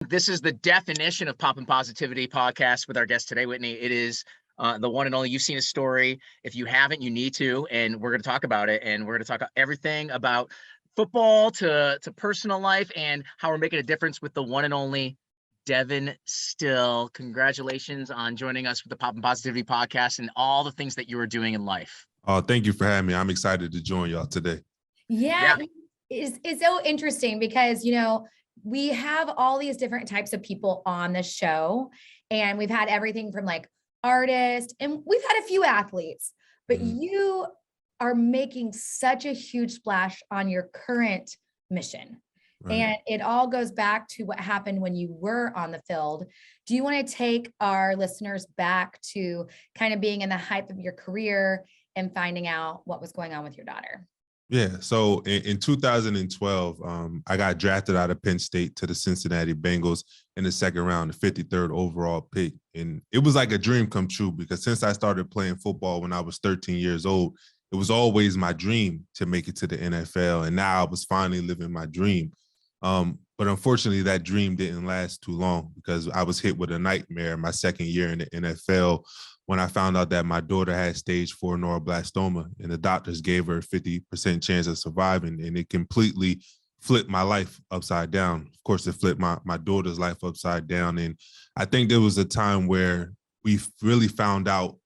This is the definition of Pop and Positivity podcast with our guest today, Whitney. It is the one and only. You've seen his story. If you haven't, you need to, and we're going to talk about it. And we're going to talk everything about football to personal life and how we're making a difference with the one and only Devon Still. Congratulations on joining us with the Pop and Positivity podcast and all the things that you are doing in life. Oh, thank you for having me. I'm excited to join y'all today. Yeah. It's so interesting because, we have all these different types of people on the show, and we've had everything from like artists, and we've had a few athletes, but you are making such a huge splash on your current mission. Right. And it all goes back to what happened when you were on the field. Do you want to take our listeners back to kind of being in the height of your career and finding out what was going on with your daughter? Yeah. So in 2012, I got drafted out of Penn State to the Cincinnati Bengals in the second round, the 53rd overall pick. And it was like a dream come true because since I started playing football when I was 13 years old, it was always my dream to make it to the NFL. And now I was finally living my dream. But unfortunately, that dream didn't last too long because I was hit with a nightmare my second year in the NFL when I found out that my daughter had stage 4 neuroblastoma and the doctors gave her a 50% chance of surviving, and it completely flipped my life upside down. Of course, it flipped my daughter's life upside down. And I think there was a time where we really found out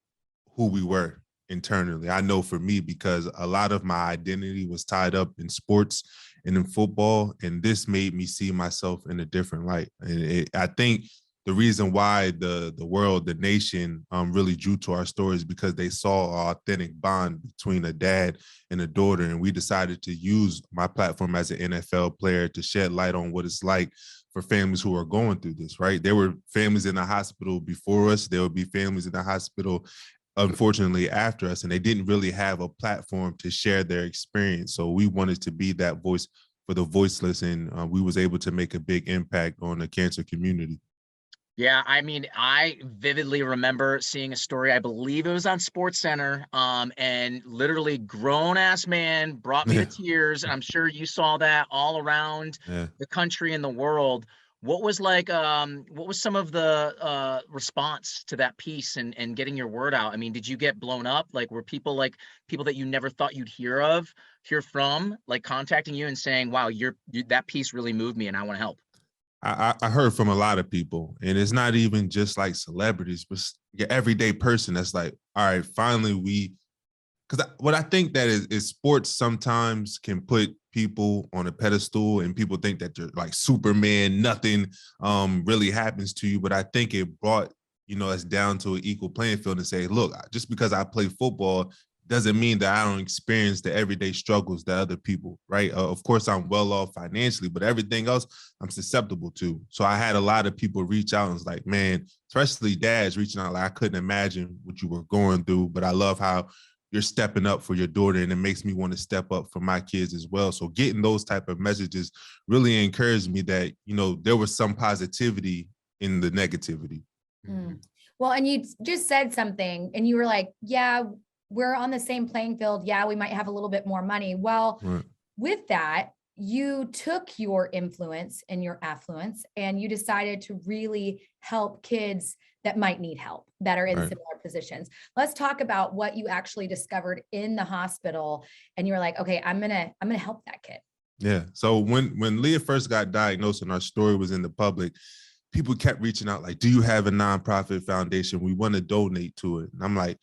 who we were internally. I know for me, because a lot of my identity was tied up in sports and in football, and this made me see myself in a different light. And I think the reason why the world, the nation really drew to our stories because they saw an authentic bond between a dad and a daughter. And we decided to use my platform as an NFL player to shed light on what it's like for families who are going through this, right? There were families in the hospital before us. There would be families in the hospital, unfortunately, after us, and they didn't really have a platform to share their experience. So we wanted to be that voice for the voiceless, and we was able to make a big impact on the cancer community. Yeah, I mean, I vividly remember seeing a story, I believe it was on SportsCenter, and literally grown-ass man brought me to tears. I'm sure you saw that all around the country and the world. What was some of the response to that piece and getting your word out? I mean, did you get blown up? Like, were people that you never thought you'd hear from, like contacting you and saying, wow, that piece really moved me and I want to help? I heard from a lot of people, and it's not even just like celebrities, but your everyday person that's like, all right, finally because what I think that is sports sometimes can put people on a pedestal and people think that you're like Superman, nothing really happens to you. But I think it brought, us down to an equal playing field and say, look, just because I play football doesn't mean that I don't experience the everyday struggles that other people, right? Of course, I'm well off financially, but everything else I'm susceptible to. So I had a lot of people reach out and was like, man, especially dads reaching out, like, I couldn't imagine what you were going through, but I love how you're stepping up for your daughter, and it makes me want to step up for my kids as well. So getting those type of messages really encouraged me that, there was some positivity in the negativity. Well, and you just said something and you were like, yeah, we're on the same playing field. Yeah, we might have a little bit more money. Well, with that, you took your influence and your affluence and you decided to really help kids that might need help, that are in similar positions. Let's talk about what you actually discovered in the hospital. And you were like, okay, I'm gonna help that kid. Yeah. So when Leah first got diagnosed and our story was in the public, people kept reaching out like, do you have a nonprofit foundation? We want to donate to it. And I'm like,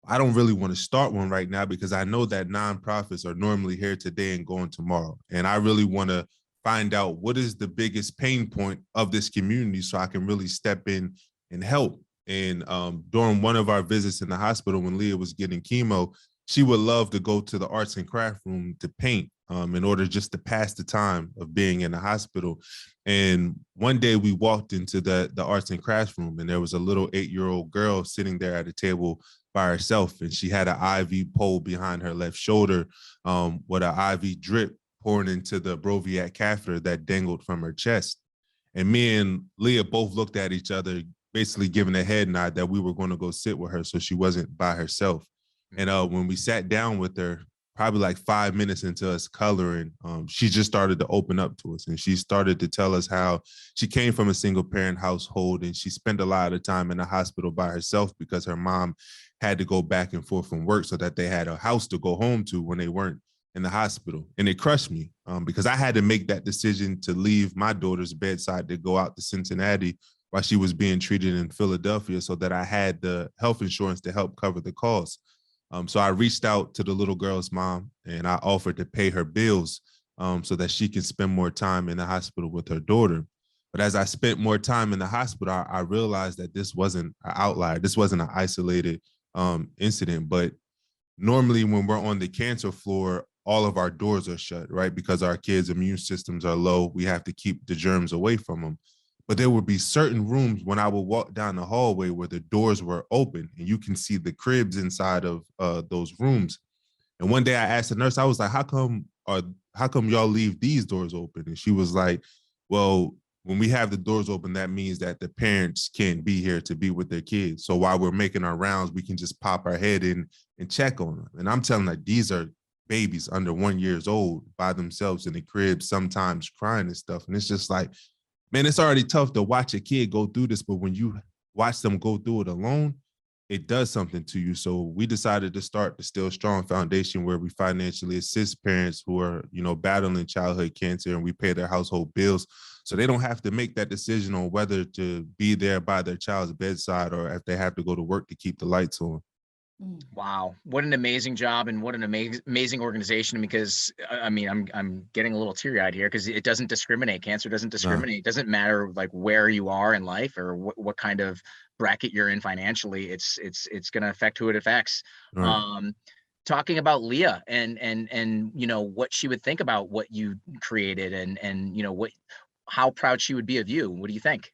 I don't really want to start one right now because I know that nonprofits are normally here today and going tomorrow. And I really want to find out what is the biggest pain point of this community so I can really step in and help. And during one of our visits in the hospital when Leah was getting chemo, she would love to go to the arts and craft room to paint in order just to pass the time of being in the hospital. And one day we walked into the arts and crafts room and there was a little 8-year-old girl sitting there at a table by herself, and she had an IV pole behind her left shoulder with an IV drip pouring into the Broviac catheter that dangled from her chest. And me and Leah both looked at each other, basically giving a head nod that we were going to go sit with her so she wasn't by herself. And when we sat down with her, probably like 5 minutes into us coloring, she just started to open up to us, and she started to tell us how she came from a single parent household, and she spent a lot of time in the hospital by herself because her mom had to go back and forth from work so that they had a house to go home to when they weren't in the hospital. And it crushed me because I had to make that decision to leave my daughter's bedside to go out to Cincinnati while she was being treated in Philadelphia so that I had the health insurance to help cover the costs. So I reached out to the little girl's mom and I offered to pay her bills so that she can spend more time in the hospital with her daughter. But as I spent more time in the hospital, I realized that this wasn't an outlier. This wasn't an isolated incident. But normally when we're on the cancer floor, all of our doors are shut, right? Because our kids' immune systems are low. We have to keep the germs away from them. But there would be certain rooms when I would walk down the hallway where the doors were open and you can see the cribs inside of those rooms. And one day I asked the nurse, I was like, how come y'all leave these doors open? And she was like, well, when we have the doors open, that means that the parents can't be here to be with their kids. So while we're making our rounds, we can just pop our head in and check on them. And I'm telling her, these are babies under 1 year old by themselves in the crib, sometimes crying and stuff. And it's just like, man, it's already tough to watch a kid go through this, but when you watch them go through it alone, it does something to you. So we decided to start the Still Strong Foundation, where we financially assist parents who are, battling childhood cancer, and we pay their household bills so they don't have to make that decision on whether to be there by their child's bedside or if they have to go to work to keep the lights on. Wow, what an amazing job and what an amazing organization, because I mean, I'm getting a little teary-eyed here because it doesn't discriminate. Cancer doesn't discriminate. No. It doesn't matter like where you are in life or what kind of bracket you're in financially. It's going to affect who it affects. Right. Talking about Leah and what she would think about what you created and how proud she would be of you. What do you think?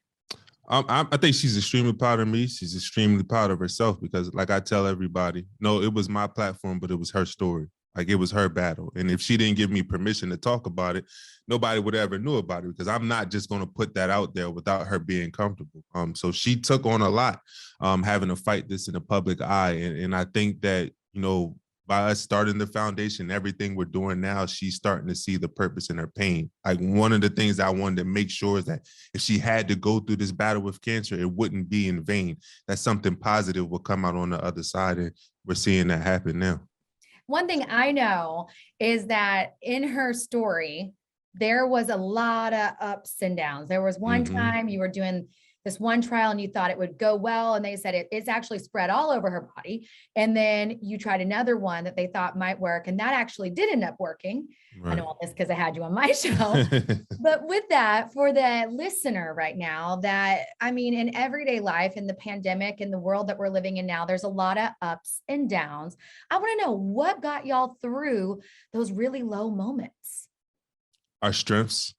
I think she's extremely proud of me. She's extremely proud of herself because, like I tell everybody, no, it was my platform, but it was her story. Like, it was her battle. And if she didn't give me permission to talk about it, nobody would ever know about it, because I'm not just going to put that out there without her being comfortable. So she took on a lot, having to fight this in the public eye. And I think that, by us starting the foundation, everything we're doing now, she's starting to see the purpose in her pain. Like, one of the things I wanted to make sure is that if she had to go through this battle with cancer, it wouldn't be in vain. That something positive will come out on the other side. And we're seeing that happen now. One thing I know is that in her story, there was a lot of ups and downs. There was one time you were doing this one trial and you thought it would go well, and they said it's actually spread all over her body. And then you tried another one that they thought might work, and that actually did end up working. Right. I know all this because I had you on my show. But with that, for the listener right now, that, I mean, in everyday life, in the pandemic, in the world that we're living in now, there's a lot of ups and downs. I want to know what got y'all through those really low moments. Our strengths.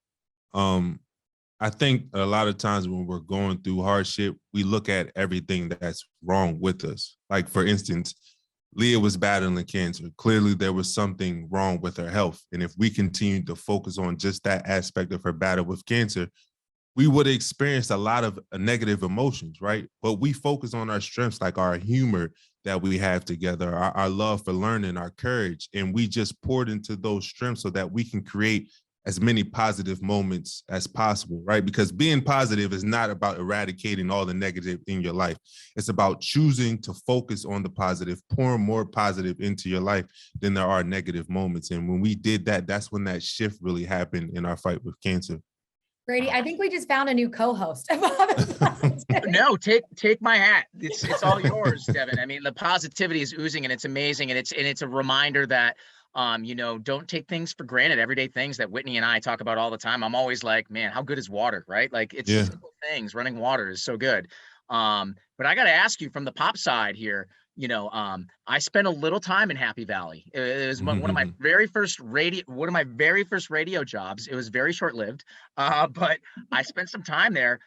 I think a lot of times when we're going through hardship, we look at everything that's wrong with us. Like, for instance, Leah was battling cancer. Clearly, there was something wrong with her health. And if we continued to focus on just that aspect of her battle with cancer, we would have experienced a lot of negative emotions, right? But we focus on our strengths, like our humor that we have together, our love for learning, our courage. And we just poured into those strengths so that we can create as many positive moments as possible, right? Because being positive is not about eradicating all the negative in your life. It's about choosing to focus on the positive, pouring more positive into your life than there are negative moments. And when we did that, that's when that shift really happened in our fight with cancer. Brady, I think we just found a new co-host. No, take my hat. It's all yours, Devon. I mean, the positivity is oozing, and it's amazing, and it's a reminder that don't take things for granted. Everyday things that Whitney and I talk about all the time. I'm always like, man, how good is water, right? Like, it's simple things. Running water is so good. But I got to ask you, from the pop side here, I spent a little time in Happy Valley. It was one of my very first radio jobs. It was very short-lived, but I spent some time there.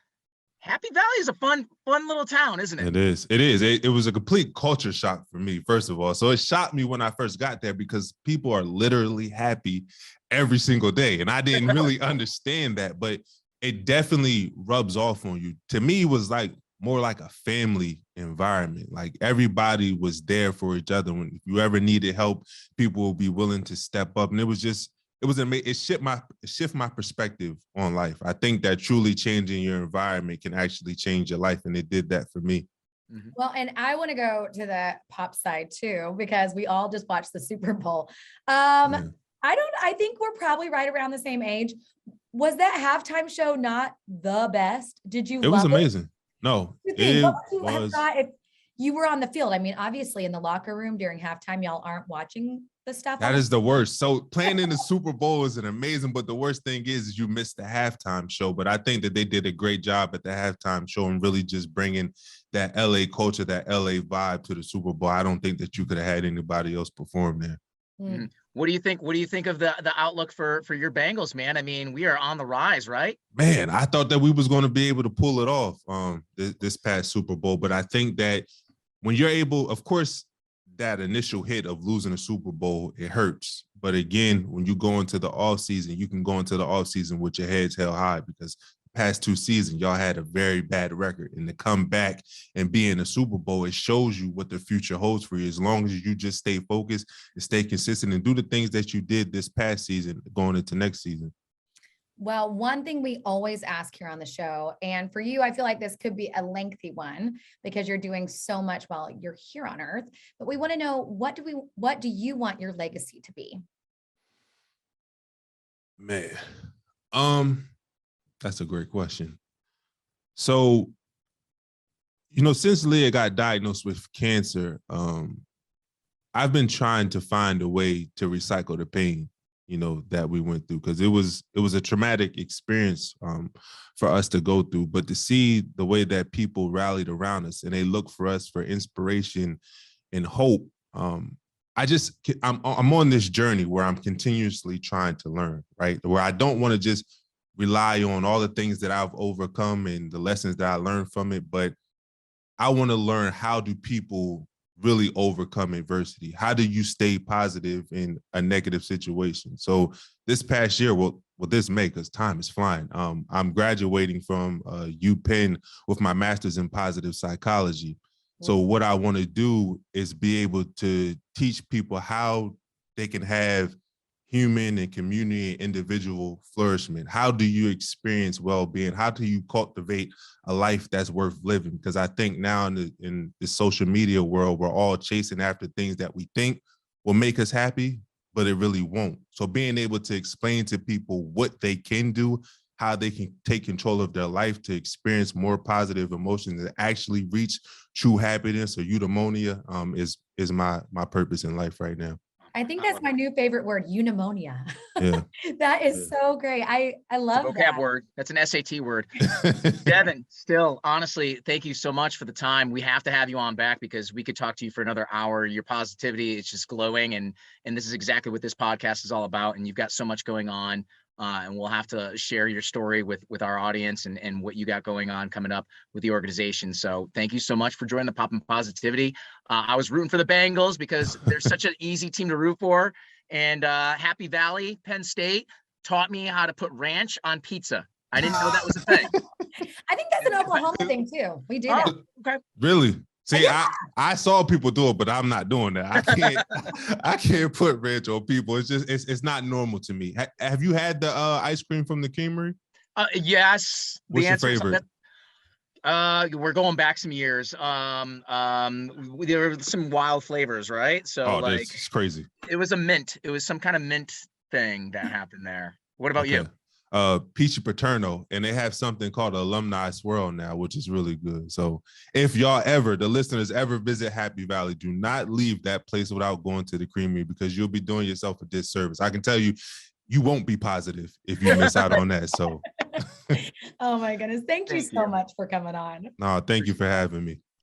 Happy Valley is a fun little town, isn't it? It is. It was a complete culture shock for me, first of all. So it shocked me when I first got there because people are literally happy every single day. And I didn't really understand that, but it definitely rubs off on you. To me, it was like more like a family environment. Like everybody was there for each other. When if you ever needed help, people will be willing to step up. And it shift my perspective on life. I think that truly changing your environment can actually change your life. And it did that for me. Well, and I want to go to the pop side too, because we all just watched the Super Bowl. I think we're probably right around the same age. Was that halftime show not the best? Did you? It was amazing. No, it what would you have thought if you were on the field? I mean, obviously in the locker room during halftime, y'all aren't watching the stuff. That is the worst. So playing in the Super Bowl is an amazing, but the worst thing is you missed the halftime show. But I think that they did a great job at the halftime show and really just bringing that LA culture, that LA vibe to the Super Bowl. I don't think that you could have had anybody else perform there. What do you think? What do you think of the outlook for your Bengals, man? I mean, we are on the rise, right? Man, I thought that we was going to be able to pull it off this past Super Bowl, but I think that when you're able, of course, that initial hit of losing a Super Bowl, it hurts. But again, when you go into the offseason, you can go into the offseason with your heads held high because past 2 seasons, y'all had a very bad record. And to come back and be in a Super Bowl, it shows you what the future holds for you. As long as you just stay focused and stay consistent and do the things that you did this past season going into next season. Well, one thing we always ask here on the show, and for you, I feel like this could be a lengthy one because you're doing so much while you're here on Earth, but we want to know, what do you want your legacy to be? Man, that's a great question. So, since Leah got diagnosed with cancer, I've been trying to find a way to recycle the pain, that we went through, because it was a traumatic experience for us to go through. But to see the way that people rallied around us and they look for us for inspiration and hope, I'm on this journey where I'm continuously trying to learn, right? Where I don't want to just rely on all the things that I've overcome and the lessons that I learned from it, but I want to learn, how do people really overcome adversity? How do you stay positive in a negative situation? So this past year, this May, because time is flying, I'm graduating from UPenn with my master's in positive psychology. So what I want to do is be able to teach people how they can have human and community and individual flourishment. How do you experience well-being? How do you cultivate a life that's worth living? Because I think now in the social media world, we're all chasing after things that we think will make us happy, but it really won't. So being able to explain to people what they can do, how they can take control of their life to experience more positive emotions and actually reach true happiness or eudaimonia is my purpose in life right now. I think that's my new favorite word, eudaimonia. Yeah. That is so great. I love vocab that word. That's an SAT word. Devon, still, honestly, thank you so much for the time. We have to have you on back because we could talk to you for another hour. Your positivity is just glowing, and this is exactly what this podcast is all about. And you've got so much going on. And we'll have to share your story with our audience and what you got going on coming up with the organization. So thank you so much for joining the Pop and Positivity. I was rooting for the Bengals because they're such an easy team to root for. And Happy Valley, Penn State, taught me how to put ranch on pizza. I didn't know that was a thing. I think that's an Oklahoma thing too. We did it. Okay. Really? See, yeah. I saw people do it, but I'm not doing that. I can't put ranch on people. It's not normal to me. Have you had the ice cream from the Creamery? Yes. What's your favorite? We're going back some years. There were some wild flavors, right? So it's crazy. It was a mint. It was some kind of mint thing that happened there. What about you? Peachy Paterno, and they have something called Alumni Swirl now, which is really good. So if the listeners ever visit Happy Valley, do not leave that place without going to the Creamery, because you'll be doing yourself a disservice. I can tell you, you won't be positive if you miss out on that. So oh my goodness. Thank you so much for coming on. No, thank you for having me.